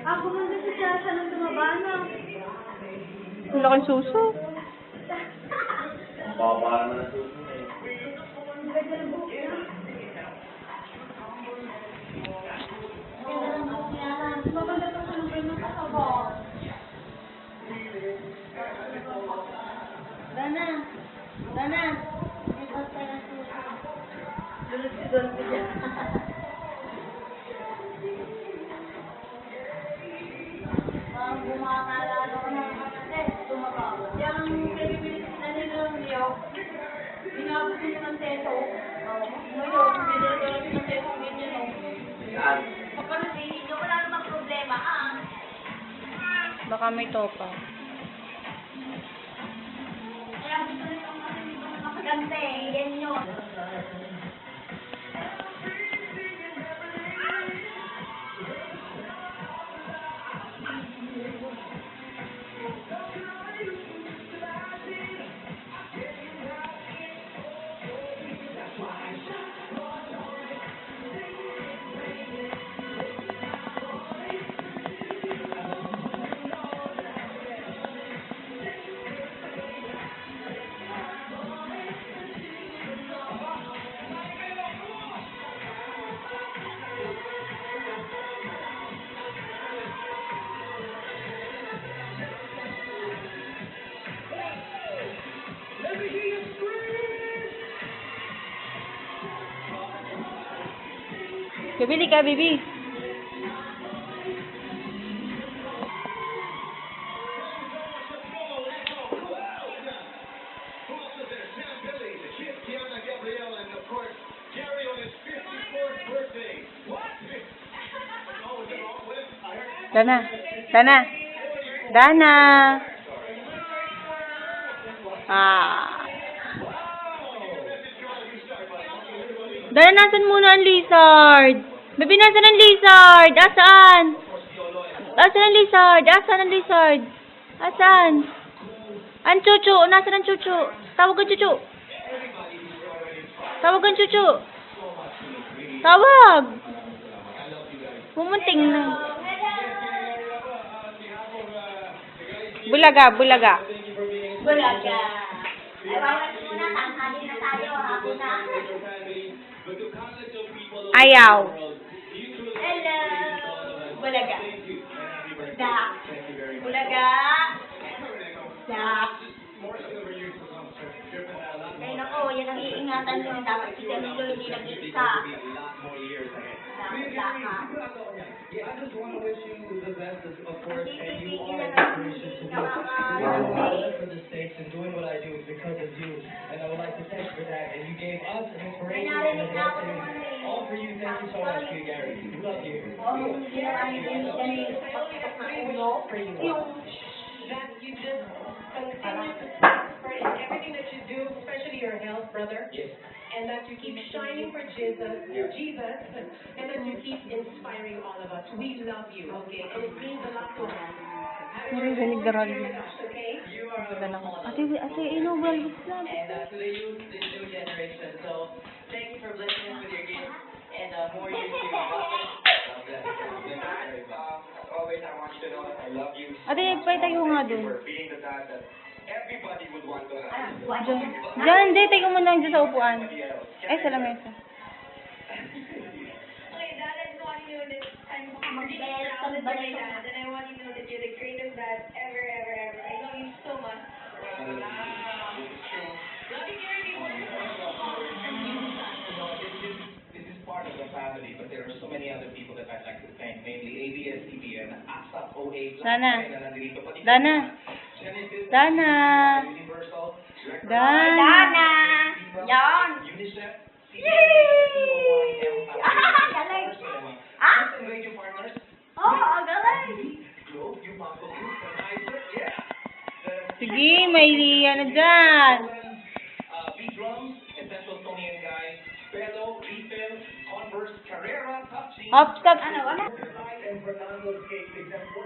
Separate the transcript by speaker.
Speaker 1: Ako muna si Chasa nung tumaba na.
Speaker 2: Ang laking suso.
Speaker 3: Baba naman ang susunod eh.
Speaker 1: Ang ganda ng buhok niya. Maganda pa siya ng ganyan kasaba. Dana! Dana! Ibot ka na suso. Lulot si Dolphy dyan. Parang bumakalala ko na kapatid. Tumaba. Yung pinipilit na nila ng liyaw. Binabot nila ng teso. Ngayon, binabot nila ng teso. Ganyan o.
Speaker 3: Saan?
Speaker 1: Pagkaroon, wala namang problema ah.
Speaker 2: Baka may topa.
Speaker 1: Kaya gusto nito makagante. Yan yun.
Speaker 2: Bibili ka, baby. Dana. Dana. Dana. Dana, nasan muna ang lizard? Baby, nasan ang lizard? Asaan? Asan ang lizard? Asan ang lizard? Asan? Ang chuchu? Nasan ang chuchu? Tawag ang chuchu. Tawag ang chuchu. Tawag. Pumunting na. Bulaga, bulaga.
Speaker 1: Bulaga. Ay, wala muna. Tanghali na tayo. Hapon na.
Speaker 2: Ayaw.
Speaker 1: Hello. Bulaga. Dak. Bulaga. Dak. Ay, naku. Yan ang iingatan nyo. Dapat si Camilo hindi nag-iisa. Dapat.
Speaker 3: Yeah, I just want to wish you the best, of course, and you are
Speaker 1: Ang
Speaker 3: inspiration to me.
Speaker 1: nakaka-
Speaker 3: For the States and doing what I do is because of you, and I would like to thank you for that. And you gave us an inspiration and a blessing. All for you. Thank you so much, Kuya Gary. We love you.
Speaker 4: That you just continue to prosper in everything that you do, especially your health, brother.
Speaker 3: Yes.
Speaker 4: And that you keep shining for Jesus, and that you keep inspiring all of us. We love you, okay? And it means a lot to us.
Speaker 2: Narinig na rin.
Speaker 4: Okay?
Speaker 3: You are
Speaker 2: Ganda na ko. Ate, inubal.
Speaker 3: and to the youth, this new generation. So, thank you for blessing us with your gifts, and more years to you. God bless you. Always, I want you to know that I love you.
Speaker 2: Ate, tayo nga dun.
Speaker 3: For being the dad that everybody would want to have.
Speaker 2: Diyan, hindi. Tayo mo lang dyan sa upuan. Ay, sa lamesa.
Speaker 5: Okay, Dad, I just want you to know that I'm really
Speaker 1: Mag-best
Speaker 5: proud
Speaker 1: ang
Speaker 5: of my
Speaker 1: balik.
Speaker 5: dad, and I want you to know that you're the greatest dad ever, ever, ever. I love you so much.
Speaker 3: This is part of the family, but there are so many other people that I'd like to thank, mainly ABS-CBN, ASAP, OA,
Speaker 2: Dana.
Speaker 3: na nandito pa dito.
Speaker 2: Dana.
Speaker 3: Genesis,
Speaker 2: Dana.
Speaker 3: Universal, Director
Speaker 2: Dana.
Speaker 1: Dana. Yan.
Speaker 3: UNICEF,
Speaker 1: Galing. Ah?
Speaker 3: Radio Partners,
Speaker 1: Oh, ang galing.
Speaker 3: Globe, yung mga Sennheiser, yeah.
Speaker 2: Sige, may ano dyan.
Speaker 3: B-Drums, Essential Tony and Guy, Bello, Refill, Converse, Carrera, Top G,
Speaker 2: Hop, stop.
Speaker 1: Ano, ano?
Speaker 3: and Fernando's Cake, example.